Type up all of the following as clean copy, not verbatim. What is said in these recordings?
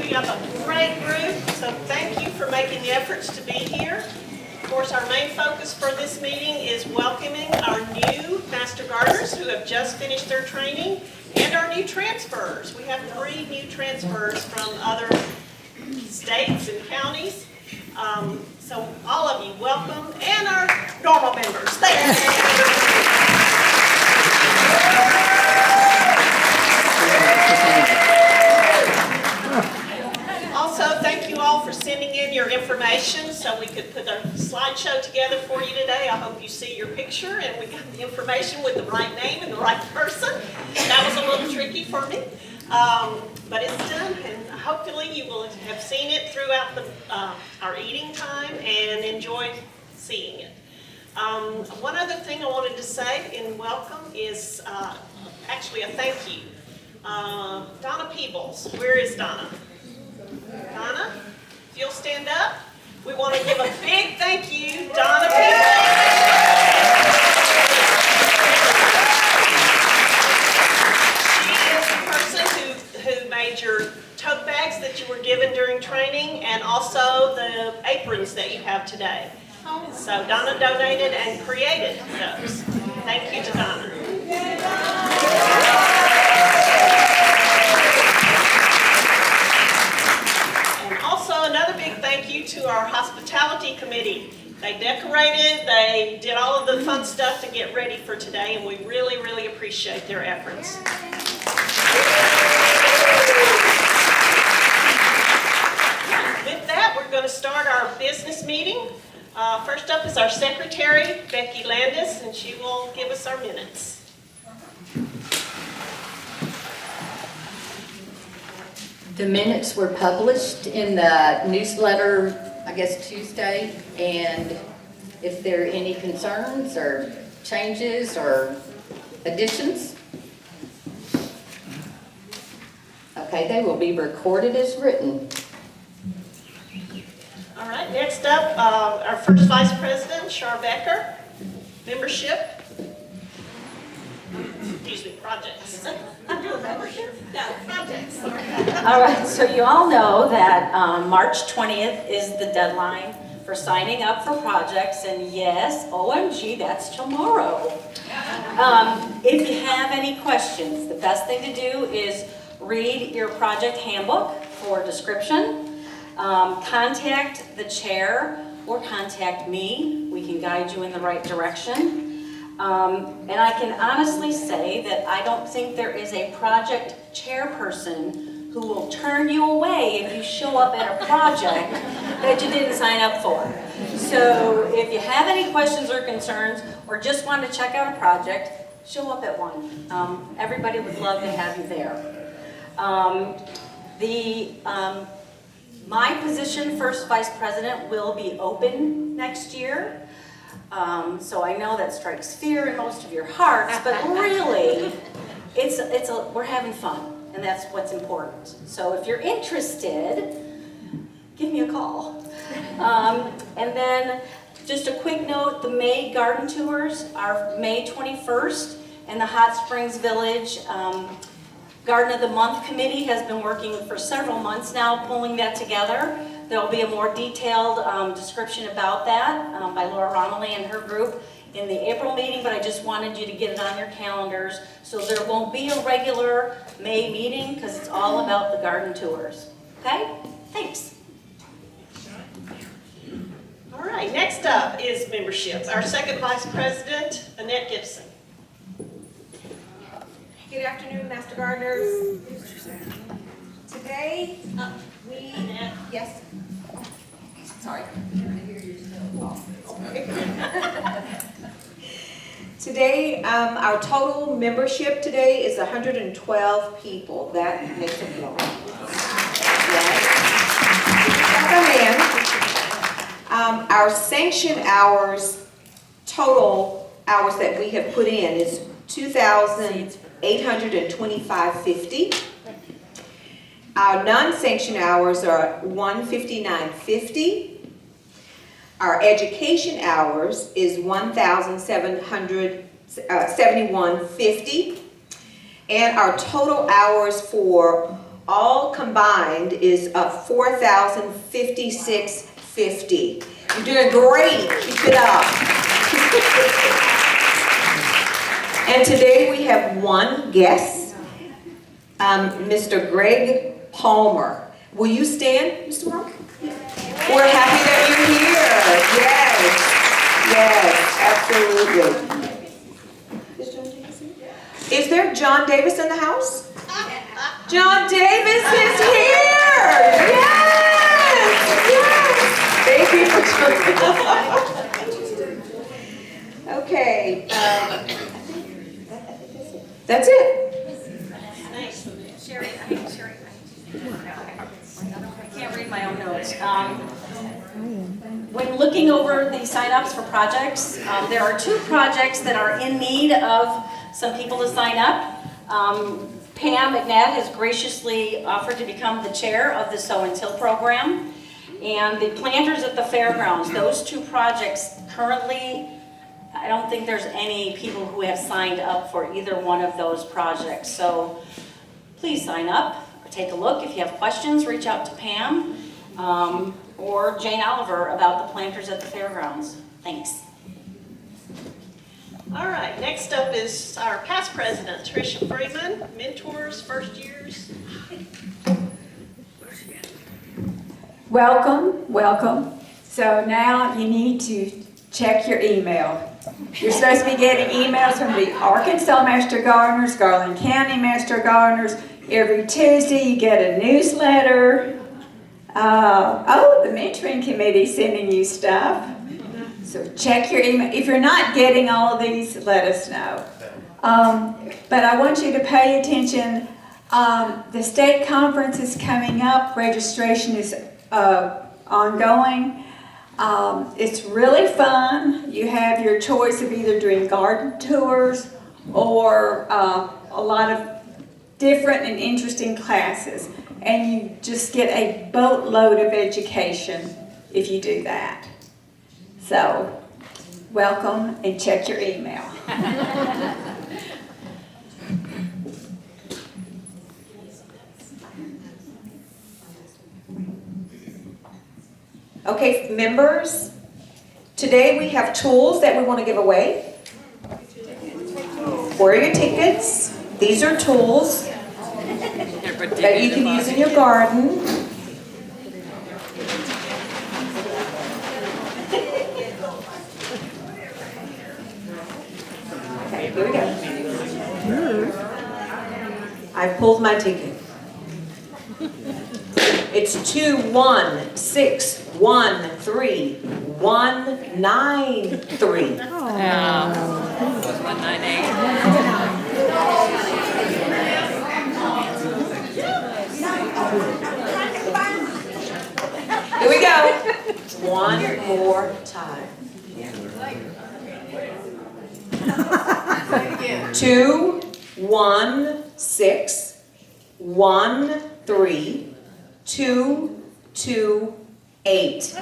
We have a great group, so thank you for making the efforts to be here. Of course, our main focus for this meeting is welcoming our new Master Gardeners who have just finished their training and our new transfers. We have 3 new transfers from other states and counties. So all of you, welcome, and our normal members. Thank Also, thank you all for sending in your information so we could put a slideshow together for you today. I hope you see your picture and we got the information with the right name and the right person. That was a little tricky for me, but it's done, and hopefully you will have seen it throughout our eating time and enjoyed seeing it. One other thing I wanted to say in welcome is actually a thank you. Donna Peebles, where is Donna? Donna, if you'll stand up, we want to give a big thank you, Donna Peebles. She is the person who made your tote bags that you were given during training and also the aprons that you have today. So Donna donated and created those. Thank you to Donna. Another big thank you to our hospitality committee. They decorated, they did all of the fun stuff to get ready for today, and we really, really appreciate their efforts. With that, we're going to start our business meeting. First up is our secretary, Becky Landis, and she will give us our minutes. The minutes were published in the newsletter, I guess, Tuesday, and if there are any concerns or changes or additions, okay, they will be recorded as written. All right, next up, our first vice president, Char Becker, membership. Excuse me, projects. I'm doing membership? No, projects. All right, so you all know that March 20th is the deadline for signing up for projects, and yes, OMG, that's tomorrow. If you have any questions, the best thing to do is read your project handbook for description, contact the chair, or contact me. We can guide you in the right direction. And I can honestly say that I don't think there is a project chairperson who will turn you away if you show up at a project that you didn't sign up for. So if you have any questions or concerns, or just want to check out a project, show up at one. Everybody would love to have you there. My position, first vice president, will be open next year. So I know that strikes fear in most of your hearts, but really, we're having fun, and that's what's important. So if you're interested, give me a call. And then just a quick note, the May garden tours are May 21st, and the Hot Springs Village Garden of the Month Committee has been working for several months now, pulling that together. There will be a more detailed description about that by Laura Romilly and her group in the April meeting, but I just wanted you to get it on your calendars. So there won't be a regular May meeting because it's all about the garden tours. Okay? Thanks. All right, next up is membership. Our second vice president, Annette Gibson. Good afternoon, Master Gardeners. Today, yes. Sorry. Today, our total membership today is 112 people. That makes it long. Our sanction hours, total hours that we have put in is 2,825.50. Our non-sanction hours are 159.50. Our education hours is 1,771.50. And our total hours for all combined is $4,056.50. You're doing great. Keep it up. And today we have one guest, Mr. Greg Palmer. Will you stand, Mr. Palmer? We're happy that you're here. Yes, absolutely. Is there John Davis in the house? John Davis is here! Yes! Thank you for coming. Okay. That's it. Sherry, I can't read my own notes. When looking over the sign-ups for projects, there are 2 projects that are in need of some people to sign up. Pam McNabb has graciously offered to become the chair of the Sow and Till program. And the planters at the fairgrounds, those 2 projects currently, I don't think there's any people who have signed up for either one of those projects. So please sign up or take a look. If you have questions, reach out to Pam or Jane Oliver about the planters at the fairgrounds. Thanks. All right, next up is our past president, Tricia Freeman, mentors, first years. Welcome, welcome. So now you need to check your email. You're supposed to be getting emails from the Arkansas Master Gardeners, Garland County Master Gardeners. Every Tuesday you get a newsletter. The mentoring committee is sending you stuff. So check your email. If you're not getting all of these, let us know. But I want you to pay attention. The state conference is coming up. Registration is ongoing. It's really fun. You have your choice of either doing garden tours or a lot of different and interesting classes. And you just get a boatload of education if you do that. So, welcome and check your email. Okay, members, today we have tools that we want to give away. Where are your tickets? These are tools that you can use in your garden. Okay, here we go. I pulled my ticket. It's 216131993. Here we go. One more time. 216132228.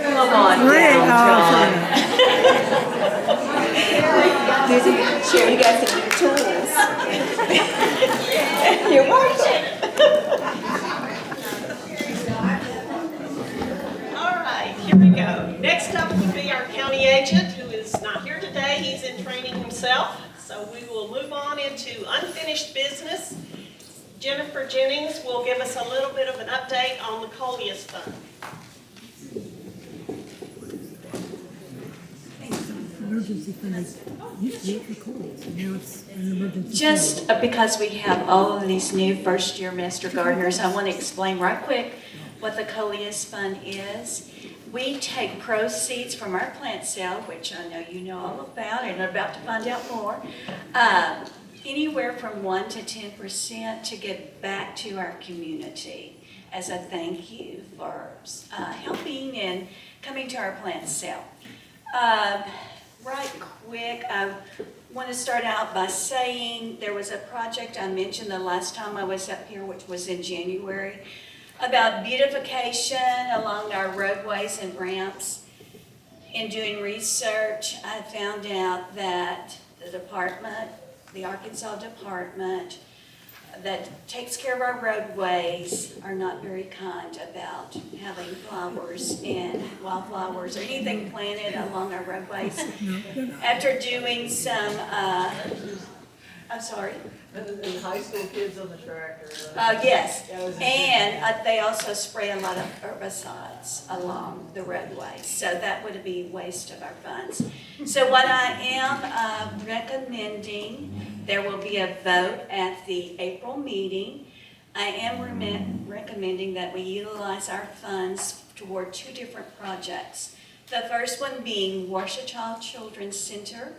Come on down, John. Sure, you got some new tools. You're welcome. All right, here we go. Next up would be our county agent, who is not here today. He's in training himself. So we will move on into unfinished business. Jennifer Jennings will give us a little bit of an update on the Coleus Fund. Emergency funding used to be for Coleus, and now it's an emergency. Just because we have all of these new first-year Master Gardeners, I want to explain right quick what the Coleus Fund is. We take proceeds from our plant sale, which I know you know all about and are about to find out more, anywhere from 1 to 10% to give back to our community as a thank you for helping and coming to our plant sale. Right quick, I want to start out by saying there was a project I mentioned the last time I was up here, which was in January. about beautification along our roadways and ramps. In doing research, I found out that the department, the Arkansas department that takes care of our roadways are not very kind about having flowers and wildflowers or anything planted along our roadways. After doing some, I'm sorry? And high school kids on the tractor. Yes, and they also spray a lot of herbicides along the roadways, so that would be waste of our funds. So what I am recommending, there will be a vote at the April meeting. I am recommending that we utilize our funds toward 2 different projects. The first one being Washita Children's Center.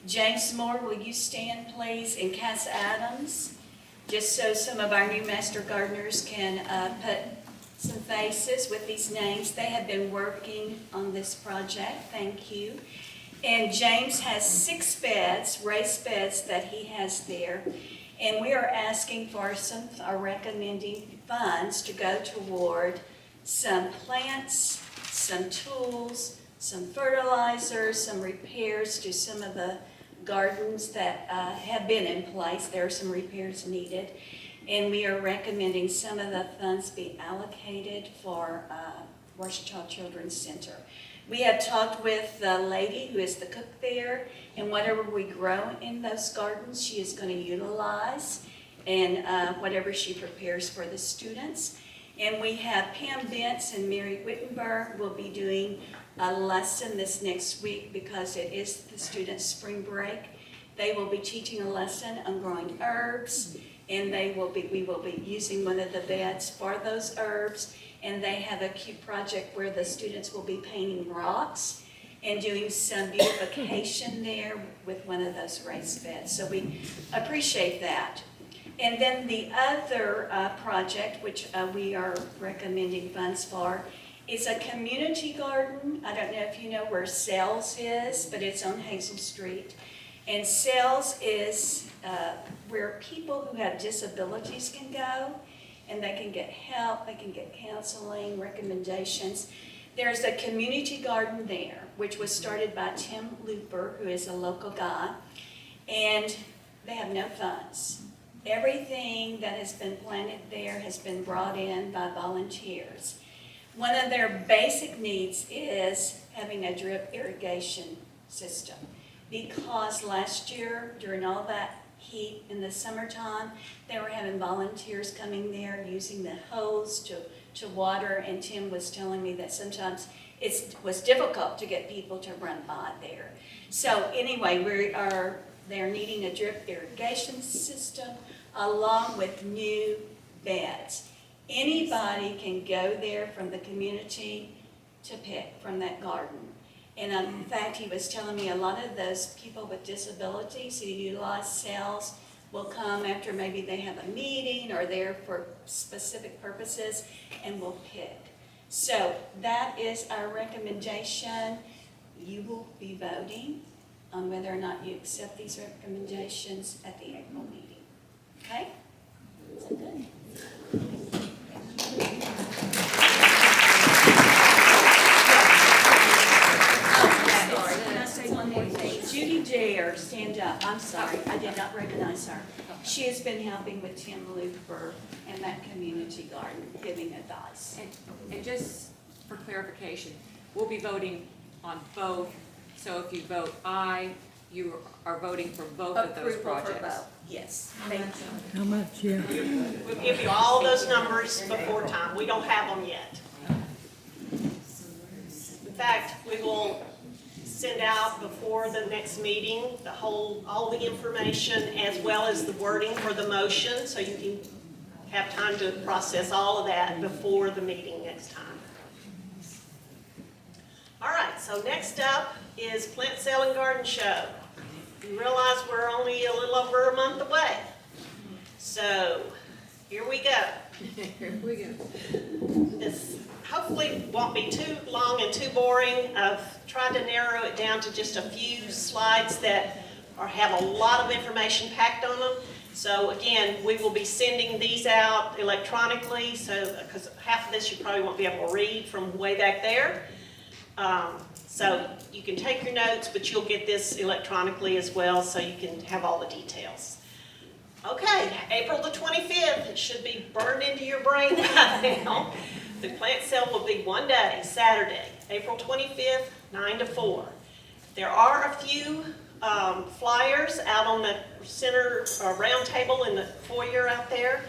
James Moore, will you stand please, and Cass Adams, just so some of our new master gardeners can put some faces with these names. They have been working on this project, thank you. And James has 6 beds, raised beds that he has there. And we are asking for are recommending funds to go toward some plants, some tools, some fertilizers, some repairs to some of the gardens that have been in place. There are some repairs needed. And we are recommending some of the funds be allocated for Washita Children's Center. We have talked with the lady who is the cook there, and whatever we grow in those gardens, she is going to utilize, and whatever she prepares for the students. And we have Pam Bentz and Mary Wittenberg will be doing a lesson this next week because it is the students' spring break. They will be teaching a lesson on growing herbs, and we will be using one of the beds for those herbs. And they have a cute project where the students will be painting rocks and doing some beautification there with one of those raised beds. So we appreciate that. And then the other project, which we are recommending funds for, is a community garden. I don't know if you know where Sells is, but it's on Hazel Street. And Sells is where people who have disabilities can go, and they can get help, they can get counseling, recommendations. There's a community garden there, which was started by Tim Looper, who is a local guy, and they have no funds. Everything that has been planted there has been brought in by volunteers. One of their basic needs is having a drip irrigation system, because last year, during all that heat in the summertime, they were having volunteers coming there using the hose to water, and Tim was telling me that sometimes it was difficult to get people to run by there. So anyway, they're needing a drip irrigation system along with new beds. Anybody can go there from the community to pick from that garden. And in fact, he was telling me a lot of those people with disabilities who utilize Sells will come after maybe they have a meeting or there for specific purposes and will pick. So that is our recommendation. You will be voting on whether or not you accept these recommendations at the April meeting. Okay? Is that good? Can I say one more thing? Judy Dare, stand up. I'm sorry, I did not recognize her. She has been helping with Tim Looper and that community garden, giving advice. And just for clarification, we'll be voting on both, so if you vote aye, you are voting for both of those Approval for projects. both. Yes, thank you. How much, yeah? We'll give you all those numbers before time. We don't have them yet. In fact, we will send out before the next meeting all the information as well as the wording for the motion, so you can have time to process all of that before the meeting next time. All right, so next up is Plant Sale and Garden Show. You realize we're only a little over a month away. So here we go. Here we go. This hopefully won't be too long and too boring. I've tried to narrow it down to just a few slides that have a lot of information packed on them. So again, we will be sending these out electronically, so, because half of this you probably won't be able to read from way back there. So you can take your notes, but you'll get this electronically as well, so you can have all the details. Okay, April the 25th, it should be burned into your brain by now. The plant sale will be one day, Saturday, April 25th, 9 to 4. There are a few flyers out on the center round table in the foyer out there.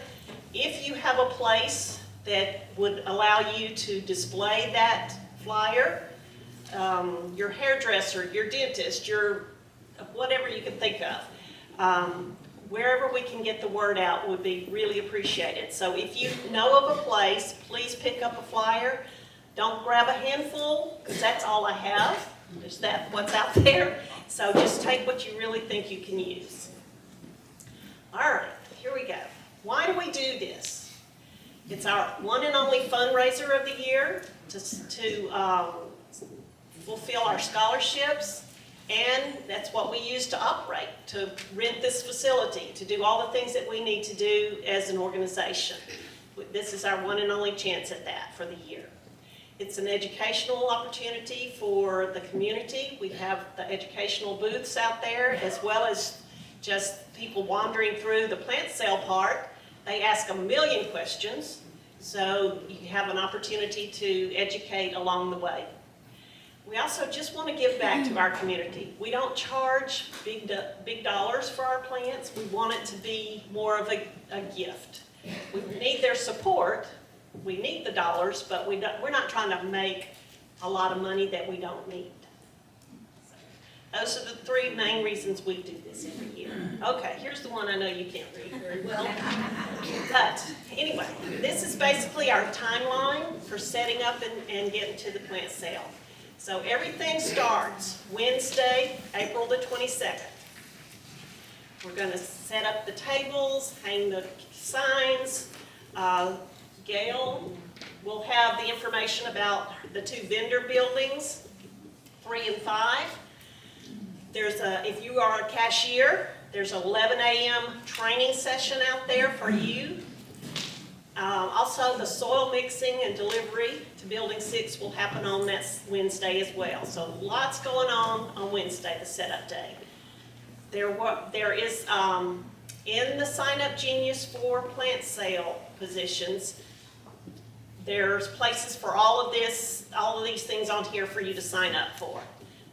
If you have a place that would allow you to display that flyer, your hairdresser, your dentist, your whatever you can think of, wherever we can get the word out would be really appreciated. So if you know of a place, please pick up a flyer. Don't grab a handful, because that's all I have. Is that what's out there? So just take what you really think you can use. All right, here we go. Why do we do this? It's our one and only fundraiser of the year to fulfill our scholarships, and that's what we use to operate, to rent this facility, to do all the things that we need to do as an organization. This is our one and only chance at that for the year. It's an educational opportunity for the community. We have the educational booths out there, as well as just people wandering through the plant sale part. They ask a million questions, so you have an opportunity to educate along the way. We also just want to give back to our community. We don't charge big dollars for our plants. We want it to be more of a gift. We need their support. We need the dollars, but we're not trying to make a lot of money that we don't need. So those are the three main reasons we do this every year. Okay, here's the one I know you can't read very well. But anyway, this is basically our timeline for setting up and getting to the plant sale. So everything starts Wednesday, April the 22nd. We're going to set up the tables, hang the signs. Gail will have the information about the two vendor buildings, 3 and 5. If you are a cashier, there's an 11 a.m. training session out there for you. Also, the soil mixing and delivery to Building 6 will happen on that Wednesday as well. So lots going on Wednesday, the setup day. There is, in the Sign Up Genius for plant sale positions, there's places for all of these things on here for you to sign up for.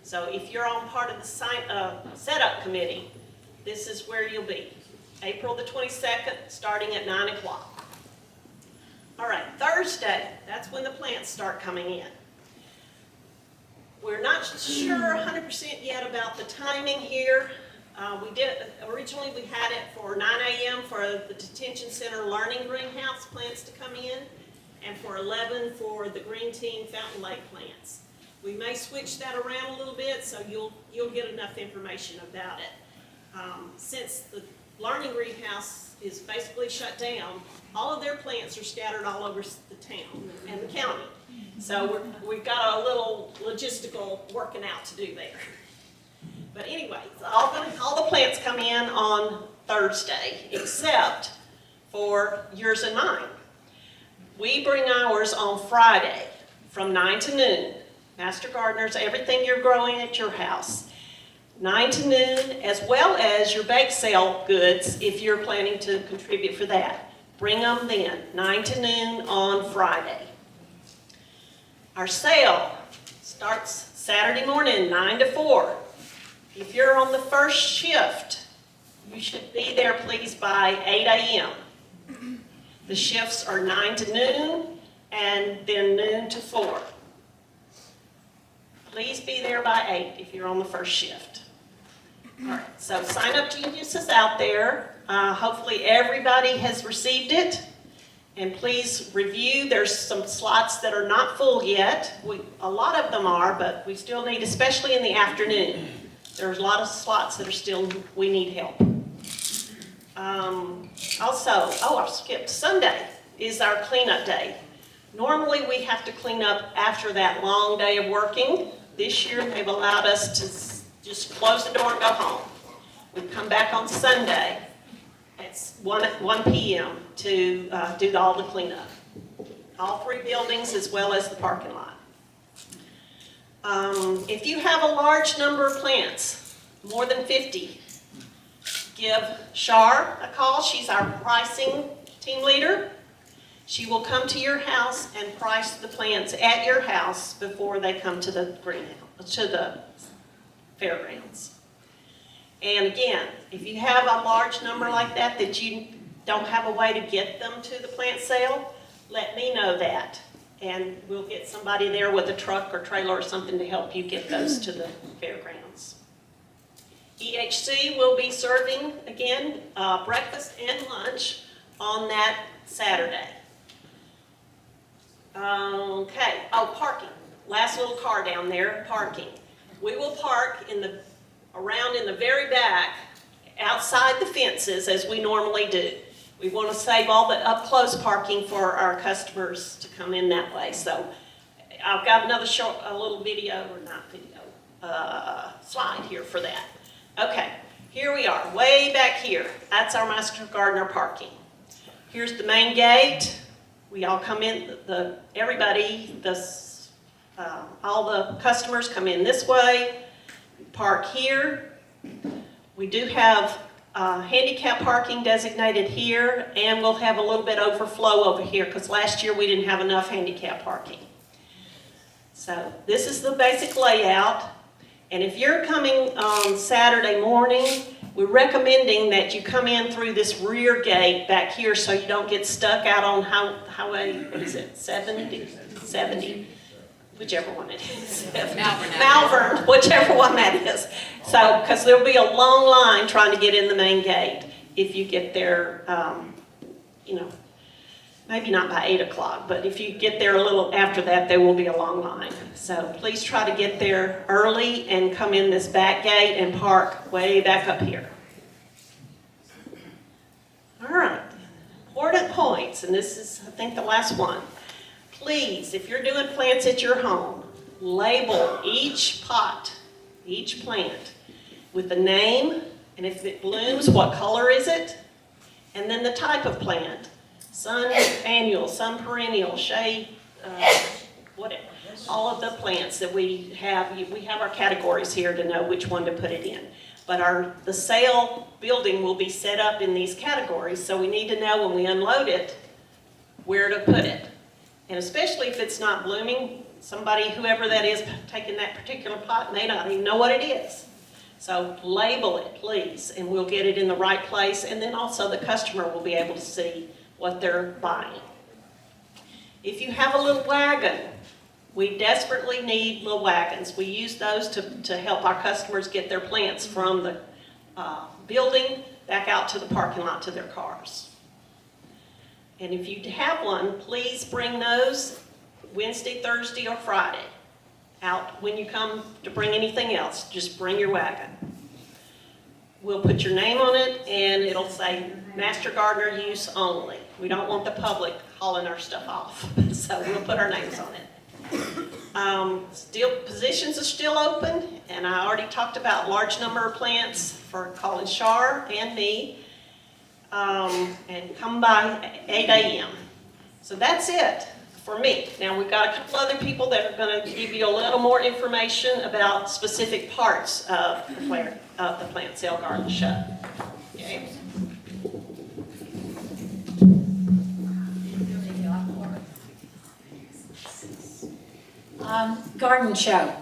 So if you're on part of the setup committee, this is where you'll be. April the 22nd, starting at 9 o'clock. All right, Thursday, that's when the plants start coming in. We're not sure 100% yet about the timing here. Originally we had it for 9 a.m. for the detention center learning greenhouse plants to come in, and for 11 for the Green Team Fountain Lake plants. We may switch that around a little bit, so you'll get enough information about it. Since the learning greenhouse is basically shut down, all of their plants are scattered all over the town and the county. So we've got a little logistical working out to do there. But anyway, all the plants come in on Thursday, except for yours and mine. We bring ours on Friday from 9 to noon. Master gardeners, everything you're growing at your house. 9 to noon, as well as your bake sale goods, if you're planning to contribute for that. Bring them then, 9 to noon on Friday. Our sale starts Saturday morning, 9 to 4. If you're on the first shift, you should be there, please, by 8 a.m. The shifts are 9 to noon and then noon to 4. Please be there by 8 if you're on the first shift. All right, so Sign Up Genius is out there. Hopefully everybody has received it. And please review. There's some slots that are not full yet. A lot of them are, but we still need, especially in the afternoon, there's a lot of slots that are still, we need help. I skipped. Sunday is our cleanup day. Normally we have to clean up after that long day of working. This year they've allowed us to just close the door and go home. We come back on Sunday. It's 1 p.m. to do all the cleanup. All 3 buildings as well as the parking lot. If you have a large number of plants, more than 50, give Shar a call. She's our pricing team leader. She will come to your house and price the plants at your house before they come to the greenhouse, to the fairgrounds. And again, if you have a large number like that you don't have a way to get them to the plant sale, let me know that. And we'll get somebody there with a truck or trailer or something to help you get those to the fairgrounds. EHC will be serving, again, breakfast and lunch on that Saturday. Okay, parking. Last little car down there, parking. We will park around in the very back, outside the fences, as we normally do. We want to save all the up-close parking for our customers to come in that way. So I've got another a little video, or not video, slide here for that. Okay, here we are, way back here. That's our Master Gardener parking. Here's the main gate. We all come in, everybody, all the customers come in this way, park here. We do have handicap parking designated here, and we'll have a little bit overflow over here because last year we didn't have enough handicap parking. So this is the basic layout. And if you're coming on Saturday morning, we're recommending that you come in through this rear gate back here so you don't get stuck out on highway, what is it, 70, whichever one it is. Malvern, whichever one that is. So, because there'll be a long line trying to get in the main gate if you get there, maybe not by 8 o'clock, but if you get there a little after that, there will be a long line. So please try to get there early and come in this back gate and park way back up here. All right, important points, and this is, I think, the last one. Please, if you're doing plants at your home, label each pot, each plant, with the name, and if it blooms, what color is it? And then the type of plant. Sun annual, sun perennial, shade, whatever. All of the plants that we have our categories here to know which one to put it in. But the sale building will be set up in these categories, so we need to know when we unload it, where to put it. And especially if it's not blooming, whoever that is taking that particular pot may not even know what it is. So label it, please, and we'll get it in the right place, and then also the customer will be able to see what they're buying. If you have a little wagon, we desperately need little wagons. We use those to help our customers get their plants from the building back out to the parking lot to their cars. And if you have one, please bring those Wednesday, Thursday, or Friday out. When you come to bring anything else, just bring your wagon. We'll put your name on it, and it'll say Master Gardener use only. We don't want the public hauling our stuff off, so we'll put our names on it. Positions are still open, and I already talked about large number of plants for Colin Shar and me, and come by 8 a.m. So that's it for me. Now we've got a couple other people that are going to give you a little more information about specific parts of the plant sale garden show. Okay. Garden show.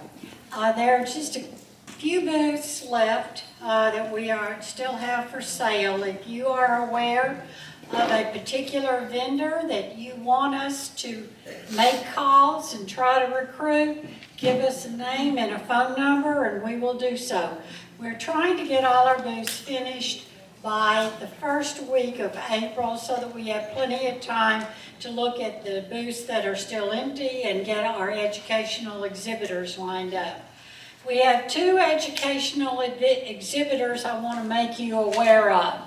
There are just a few booths left that we still have for sale. If you are aware of a particular vendor that you want us to make calls and try to recruit, give us a name and a phone number and we will do so. We're trying to get all our booths finished by the first week of April so that we have plenty of time to look at the booths that are still empty and get our educational exhibitors lined up. We have 2 educational exhibitors I want to make you aware of.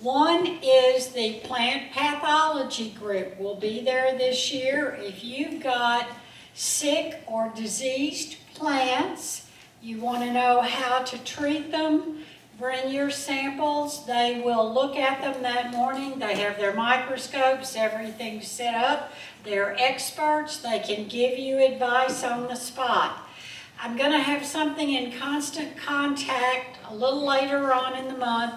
One is the plant pathology group. We'll be there this year. If you've got sick or diseased plants, you want to know how to treat them, bring your samples. They will look at them that morning. They have their microscopes, everything set up. They're experts. They can give you advice on the spot. I'm going to have something in constant contact a little later on in the month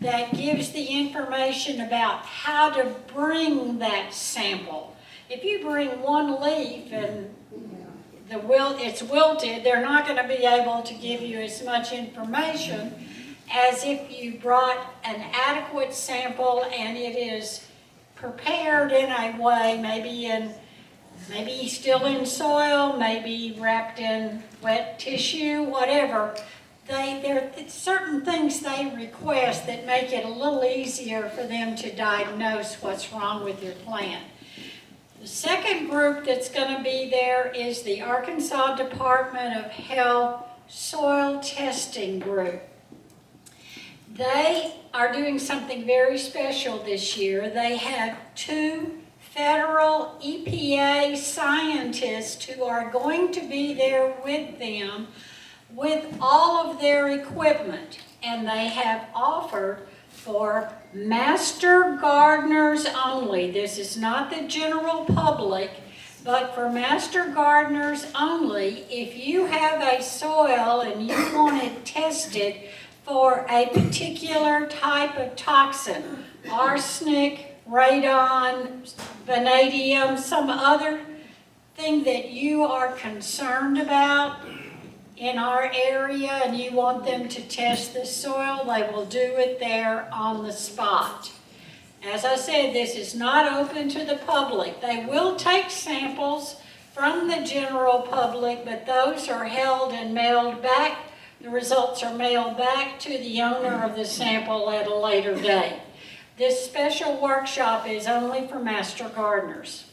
that gives the information about how to bring that sample. If you bring one leaf and it's wilted, they're not going to be able to give you as much information as if you brought an adequate sample and it is prepared in a way, maybe still in soil, maybe wrapped in wet tissue, whatever. There are certain things they request that make it a little easier for them to diagnose what's wrong with your plant. The second group that's going to be there is the Arkansas Department of Health Soil Testing Group. They are doing something very special this year. They have 2 federal EPA scientists who are going to be there with them with all of their equipment, and they have offered for master gardeners only. This is not the general public, but for master gardeners only. If you have a soil and you want it tested for a particular type of toxin, arsenic, radon, vanadium, some other thing that you are concerned about in our area and you want them to test the soil, they will do it there on the spot. As I said, this is not open to the public. They will take samples from the general public, but those are held and mailed back. The results are mailed back to the owner of the sample at a later date. This special workshop is only for master gardeners.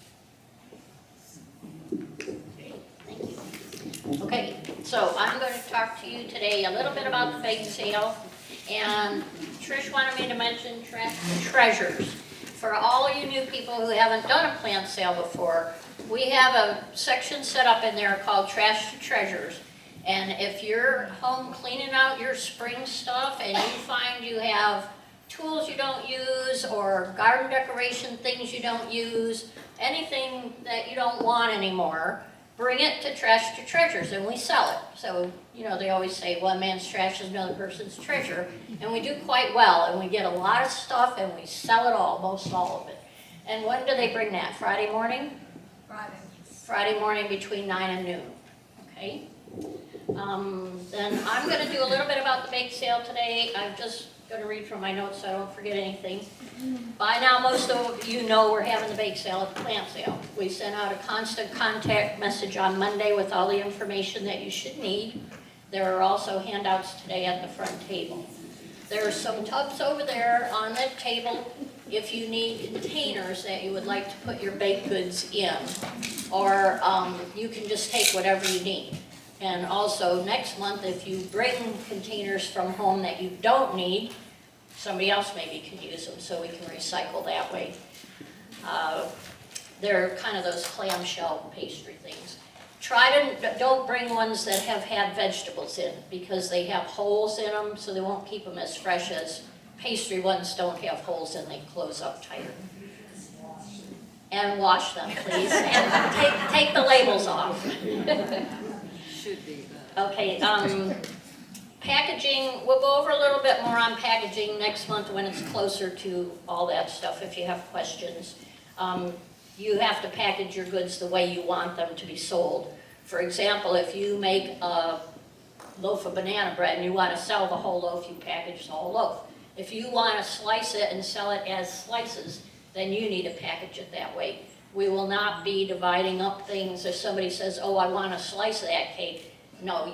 Okay, so I'm going to talk to you today a little bit about the bake sale, and Trish wanted me to mention treasures. For all you new people who haven't done a plant sale before, we have a section set up in there called Trash to Treasures. And if you're home cleaning out your spring stuff and you find you have tools you don't use or garden decoration things you don't use, anything that you don't want anymore, bring it to Trash to Treasures and we sell it. So, you know, they always say one man's trash is another person's treasure, and we do quite well, and we get a lot of stuff and we sell it all, most all of it. And when do they bring that? Friday morning? Friday morning between 9 and noon, okay? Then I'm going to do a little bit about the bake sale today. I'm just going to read from my notes so I don't forget anything. By now, most of you know we're having the bake sale at the plant sale. We sent out a constant contact message on Monday with all the information that you should need. There are also handouts today at the front table. There are some tubs over there on that table if you need containers that you would like to put your baked goods in, or you can just take whatever you need. And also next month, if you bring containers from home that you don't need, somebody else maybe can use them, so we can recycle that way. They're kind of those clamshell pastry things. Don't bring ones that have had vegetables in, because they have holes in them, so they won't keep them as fresh as pastry ones don't have holes in, they close up tighter. And wash them, please, and take the labels off. Should be. Okay, packaging, we'll go over a little bit more on packaging next month when it's closer to all that stuff if you have questions. You have to package your goods the way you want them to be sold. For example, if you make a loaf of banana bread and you want to sell the whole loaf, you package the whole loaf. If you want to slice it and sell it as slices, then you need to package it that way. We will not be dividing up things. If somebody says, oh, I want a slice of that cake, no,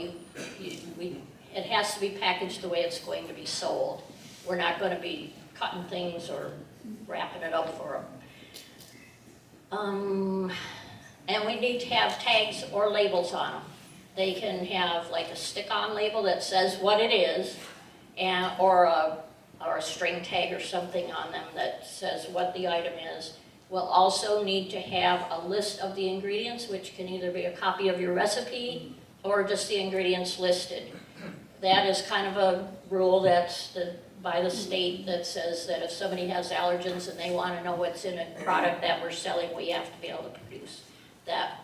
it has to be packaged the way it's going to be sold. We're not going to be cutting things or wrapping it up for them. And we need to have tags or labels on them. They can have like a stick-on label that says what it is, or a string tag or something on them that says what the item is. We'll also need to have a list of the ingredients, which can either be a copy of your recipe or just the ingredients listed. that is kind of a rule that's by the state that says that if somebody has allergens and they want to know what's in a product that we're selling, we have to be able to produce that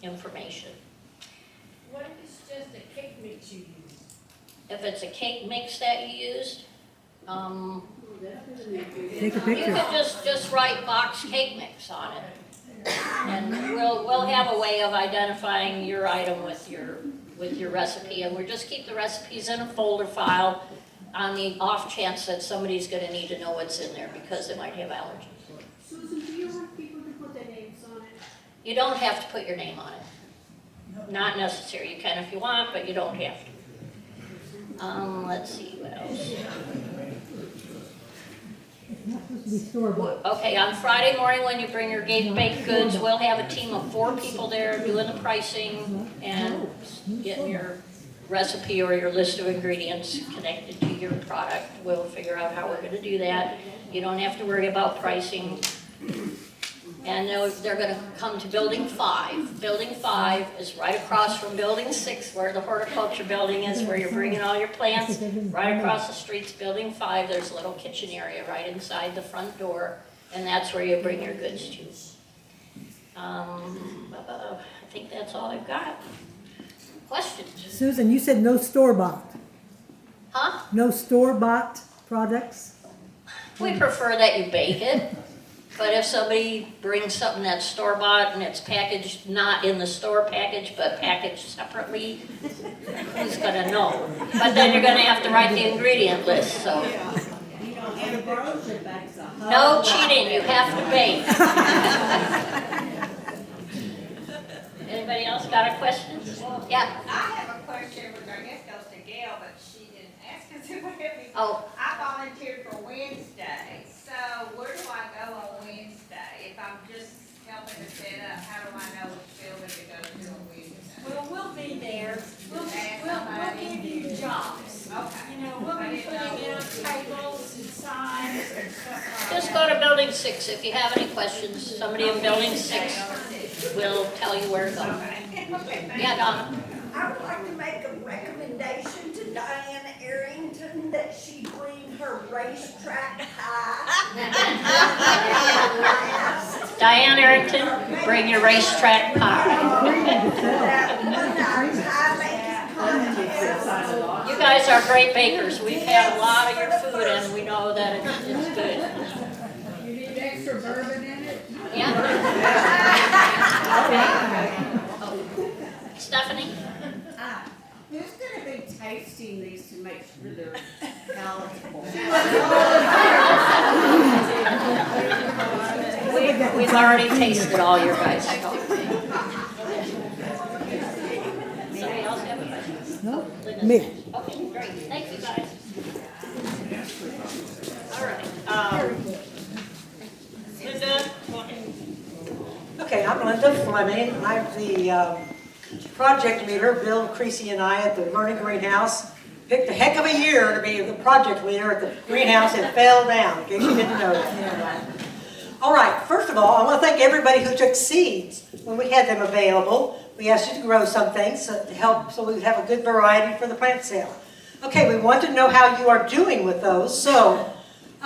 information. What if it's just a cake mix you use? If it's a cake mix that you used, Take a you picture. could just write box cake mix on it. And we'll have a way of identifying your item with your recipe, and we'll just keep the recipes in a folder file on the off chance that somebody's gonna need to know what's in there because they might have allergies. Susan, do you want people to put their names on it? You don't have to put your name on it. Not necessary. You can if you want, but you don't have to. Let's see, what else? It's not supposed to be store-bought. Okay, on Friday morning when you bring your baked goods, we'll have a team of 4 people there doing the pricing and getting your recipe or your list of ingredients connected to your product. We'll figure out how we're gonna do that. You don't have to worry about pricing. And they're gonna come to Building 5. Building 5 is right across from Building 6, where the horticulture building is, where you're bringing all your plants. Right across the street's Building 5. There's a little kitchen area right inside the front door, and that's where you bring your goods to. I think that's all I've got. Questions? Susan, you said no store-bought. Huh? No store-bought products? We prefer that you bake it. But if somebody brings something that's store-bought and it's packaged, not in the store package, but packaged separately, who's gonna know? But then you're gonna have to write the ingredient list, so. No cheating, you have to bake. Anybody else got a question? Yeah. I have a question, which I guess goes to Gail, but she didn't ask us if we have any. Oh. I volunteered for Wednesday, so where do I go on Wednesday? If I'm just helping to set up, how do I know which building to go to on Wednesday? Well, we'll be there. We'll somebody. give you jobs. Okay. You know, we'll be putting out tables and signs and stuff like Just that. go to Building 6 if you have any questions. Somebody in Building 6 will tell you where to go. Yeah, Donna? I would like to make a recommendation to Diane Arrington that she bring her racetrack pie. Diane Arrington, bring your racetrack pie. You guys are great bakers. We've had a lot of your food and we know that it's good. You need extra bourbon in it? Yeah? Stephanie? Who's gonna be tasting these to make sure they're palatable? We've already tasted all your guys' stuff. Somebody else have a question? No? Me. Okay, great. Thank you, guys. All right. Linda, go ahead. Okay, I'm Linda Fleming. I'm the project leader. Bill Creasy and I at the Learning Greenhouse picked a heck of a year to be the project leader at the greenhouse and fell down, in case you didn't know that. All right, first of all, I want to thank everybody who took seeds when we had them available. We asked you to grow some things to help so we would have a good variety for the plant sale. Okay, we want to know how you are doing with those. So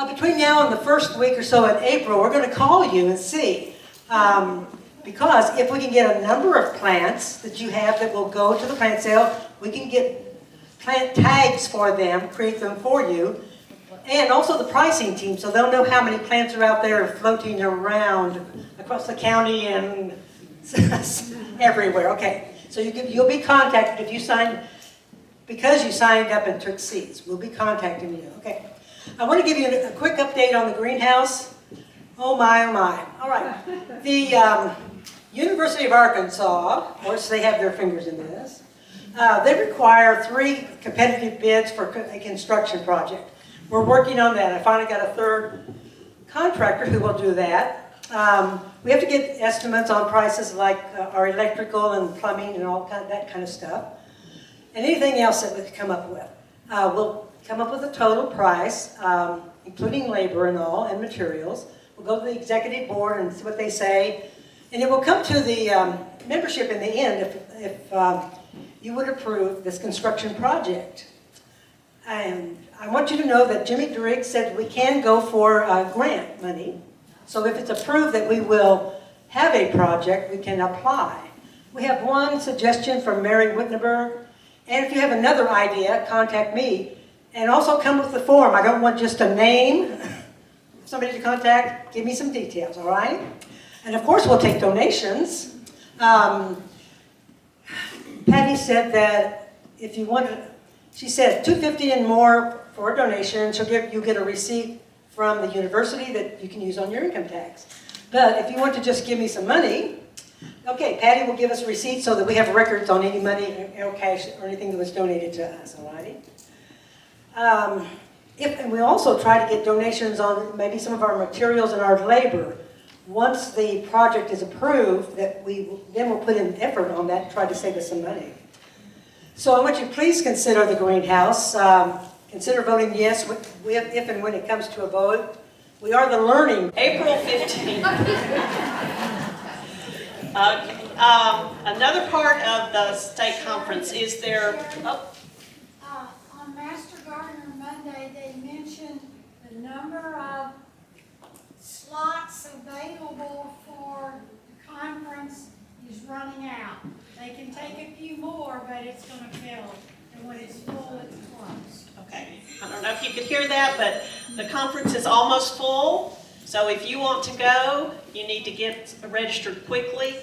between now and the first week or so in April, we're going to call you and see. Because if we can get a number of plants that you have that will go to the plant sale, we can get plant tags for them, create them for you, and also the pricing team, so they'll know how many plants are out there floating around across the county and everywhere. Okay, so you'll be contacted if you because you signed up and took seeds. We'll be contacting you. Okay, I want to give you a quick update on the greenhouse. Oh my, oh my. All right, the University of Arkansas, of course they have their fingers in this, they require 3 competitive bids for a construction project. We're working on that. I finally got a 3rd contractor who will do that. We have to get estimates on prices like our electrical and plumbing and all that kind of stuff. And anything else that we could come up with. We'll come up with a total price, including labor and all, and materials. We'll go to the executive board and see what they say. And it will come to the membership in the end you would approve this construction project. And I want you to know that Jimmy Driggs said we can go for grant money. So if it's approved that we will have a project, we can apply. We have one suggestion from Mary Wittenberg. And if you have another idea, contact me. And also come with the form. I don't want just a name, somebody to contact. Give me some details, all right? And of course, we'll take donations. Patty said that if you want to, she said $250 and more for a donation. You get a receipt from the university that you can use on your income tax. But if you want to just give me some money, okay, Patty will give us receipts so that we have records on any money, cash, or anything that was donated to us, all righty? And we also try to get donations on maybe some of our materials and our labor. Once the project is approved, then we'll put in effort on that and try to save us some money. So I want you to please consider the greenhouse. Consider voting yes if and when it comes to a vote. We are the learning. April 15th. Another part of the state conference is there. On Master Gardener Monday, they mentioned the number of slots available for the conference is running out. They can take a few more, but it's going to fill. And when it's full, it's closed. Okay, I don't know if you could hear that, but the conference is almost full. So if you want to go, you need to get registered quickly.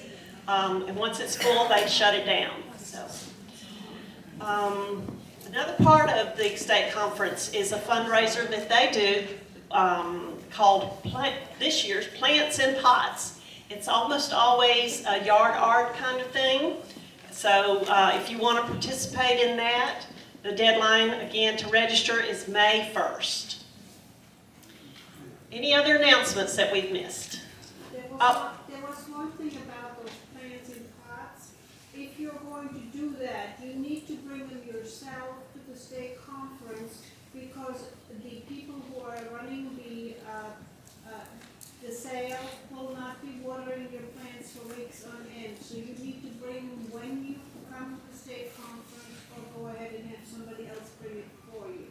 And once it's full, they shut it down. So, another part of the state conference is a fundraiser that they do called this year's Plants in Pots. It's almost always a yard art kind of thing. So if you want to participate in that, the deadline again to register is May 1st. Any other announcements that we've missed? There was one thing about those plants in pots. If you're going to do that, you need to bring them yourself to the state conference because the people who are running the sale will not be watering your plants for weeks on end. So you need to bring them when you come to the state conference, or go ahead and have somebody else bring it for you.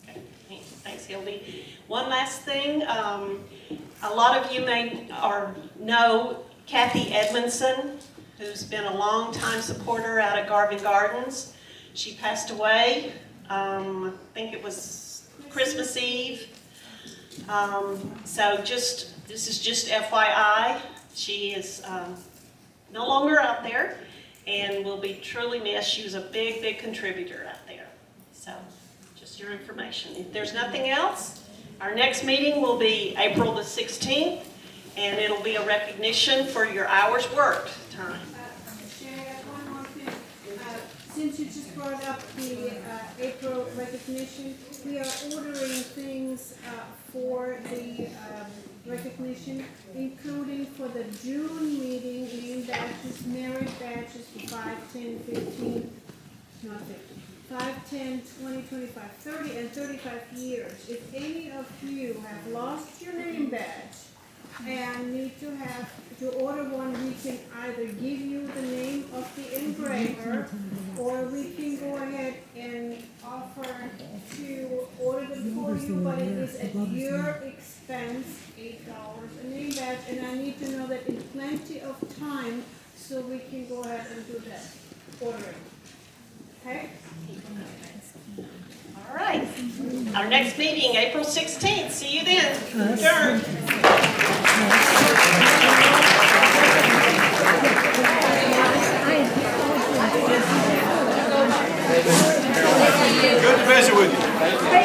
Okay. Thanks, Hildy. One last thing. A lot of you may know Kathy Edmondson, who's been a long-time supporter out at Garvin Gardens. She passed away, I think it was Christmas Eve. So this is just FYI. She is no longer out there and will be truly missed. She was a big, big contributor out there. So just your information. If there's nothing else, our next meeting will be April the 16th, and it'll be a recognition for your hours worked time. Sherry, one more thing. Since you just brought up the April recognition, we are ordering things for the recognition, including for the June meeting, name badges, merit badges for 5, 10, 15, not 50. 5, 10, 20, 25, 30, and 35 years. If any of you have lost your name badge and need to order one, we can either give you the name of the engraver, or we can go ahead and offer to order them for you, but it is at your expense, $8 a name badge, and I need to know that in plenty of time so we can go ahead and do that ordering. Okay? All right. Our next meeting, April 16th. See you then. Adjourned.